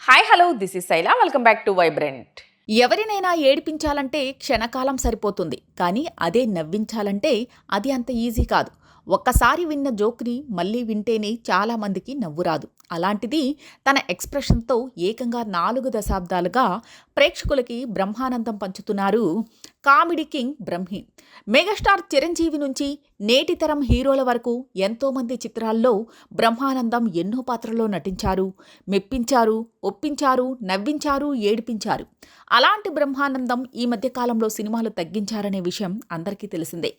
Hi hello this is Shaila welcome back to vibrant. ఎవరినైనా ఏడిపించాలంటే క్షణకాలం సరిపోతుంది, కానీ అదే నవ్వించాలంటే అది అంత ఈజీ కాదు. ఒక్కసారి విన్న జోక్ని మళ్ళీ వింటేనే చాలామందికి నవ్వు రాదు. అలాంటిది తన ఎక్స్ప్రెషన్తో ఏకంగా 4 దశాబ్దాలుగా ప్రేక్షకులకి బ్రహ్మానందం పంచుతున్నారు comedy king Brahmi. Megastar Chiranjeevi నుంచి నేటి తరం హీరోల వరకు ఎంతోమంది చిత్రాల్లో బ్రహ్మానందం ఎన్నో పాత్రల్లో నటించారు, మెప్పించారు, ఒప్పించారు, నవ్వించారు, ఏడిపించారు. అలాంటి బ్రహ్మానందం ఈ మధ్యకాలంలో సినిమాలు తగ్గించారనే విషయం అందరికీ తెలిసిందే.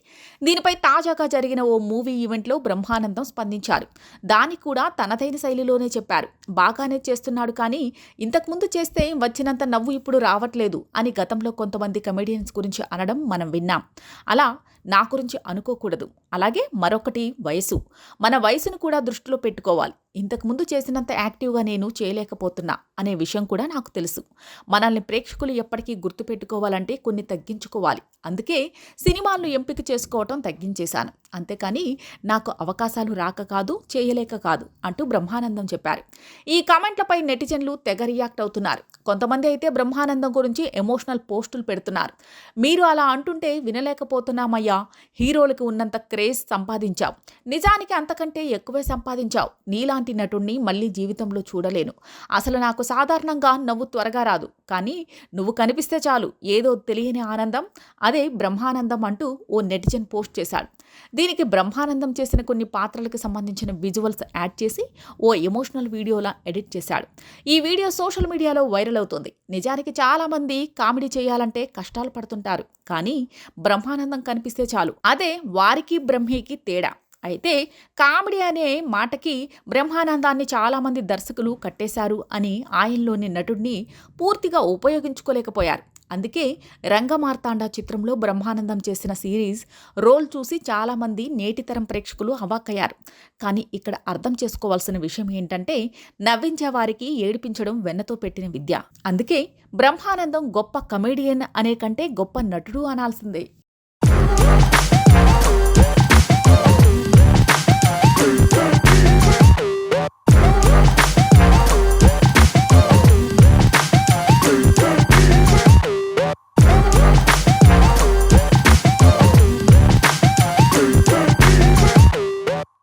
దీనిపై తాజాగా జరిగిన ఓ మూవీ ఈవెంట్లో బ్రహ్మానందం స్పందించారు. దానికి కూడా తనదైన శైలిలోనే చెప్పారు. బాగానే చేస్తున్నాడు, కానీ ఇంతకుముందు చేస్తే వచ్చినంత నవ్వు ఇప్పుడు రావట్లేదు అని గతంలో కొంతమంది కమెడియన్స్ గురించి అనడం మనం విన్నాం. అలా నా గురించి అనుకోకూడదు. అలాగే మరొకటి వయసు. మన వయసును కూడా దృష్టిలో పెట్టుకోవాలి. ఇంతకుముందు చేసినంత యాక్టివ్గా నేను చేయలేకపోతున్నా అనే విషయం కూడా నాకు తెలుసు. మనల్ని ప్రేక్షకులు ఎప్పటికీ గుర్తుపెట్టుకోవాలంటే కొన్ని తగ్గించుకోవాలి. అందుకే సినిమాలను ఎంపిక చేసుకోవటం తగ్గించేశాను. అంతేకాని నాకు అవకాశాలు రాక కాదు, చేయలేక కాదు అంటూ బ్రహ్మానందం చెప్పారు. ఈ కామెంట్లపై నెటిజన్లు తెగ రియాక్ట్ అవుతున్నారు. కొంతమంది అయితే బ్రహ్మానందం గురించి ఎమోషనల్ పోస్టులు పెడుతున్నారు. మీరు అలా అంటుంటే వినలేకపోతున్నామయ్యా, హీరోలకు ఉన్నంత క్రేజ్ సంపాదించావు, నిజానికి అంతకంటే ఎక్కువే సంపాదించావు. నీలాంటి నటుణ్ణి మళ్ళీ జీవితంలో చూడలేను. అసలు నాకు సాధారణంగా నవ్వు త్వరగా రాదు, కానీ నువ్వు కనిపిస్తే చాలు ఏదో తెలియని ఆనందం, అదే బ్రహ్మానందం అంటూ ఓ నెటిజన్ పోస్ట్ చేశాడు. దీనికి బ్రహ్మానందం చేసిన కొన్ని పాత్రలకు సంబంధించిన విజువల్స్ యాడ్ చేసి ఓ ఎమోషనల్ వీడియోలా ఎడిట్ చేశాడు. ఈ వీడియో సోషల్ మీడియాలో వైరల్ అవుతుంది. నిజానికి చాలామంది కామెడీ చేయాలంటే కష్టాలు పడుతుంటారు, కానీ బ్రహ్మానందం కనిపిస్తే చాలు, అదే వారికి బ్రహ్మికి తేడా. అయితే కామెడీ అనే మాటకి బ్రహ్మానందాన్ని చాలామంది దర్శకులు కట్టేశారు అని ఆయనలోని నటుడిని పూర్తిగా ఉపయోగించుకోలేకపోయారు. అందుకే రంగమార్తాండ చిత్రంలో బ్రహ్మానందం చేసిన సిరీస్ రోల్ చూసి చాలామంది నేటితరం ప్రేక్షకులు అవాక్కయ్యారు. కానీ ఇక్కడ అర్థం చేసుకోవాల్సిన విషయం ఏంటంటే, నవ్వించే వారికి ఏడిపించడం వెన్నతో పెట్టిన విద్య. అందుకే బ్రహ్మానందం గొప్ప కమెడియన్ అనే కంటే గొప్ప నటుడు అనాల్సిందే.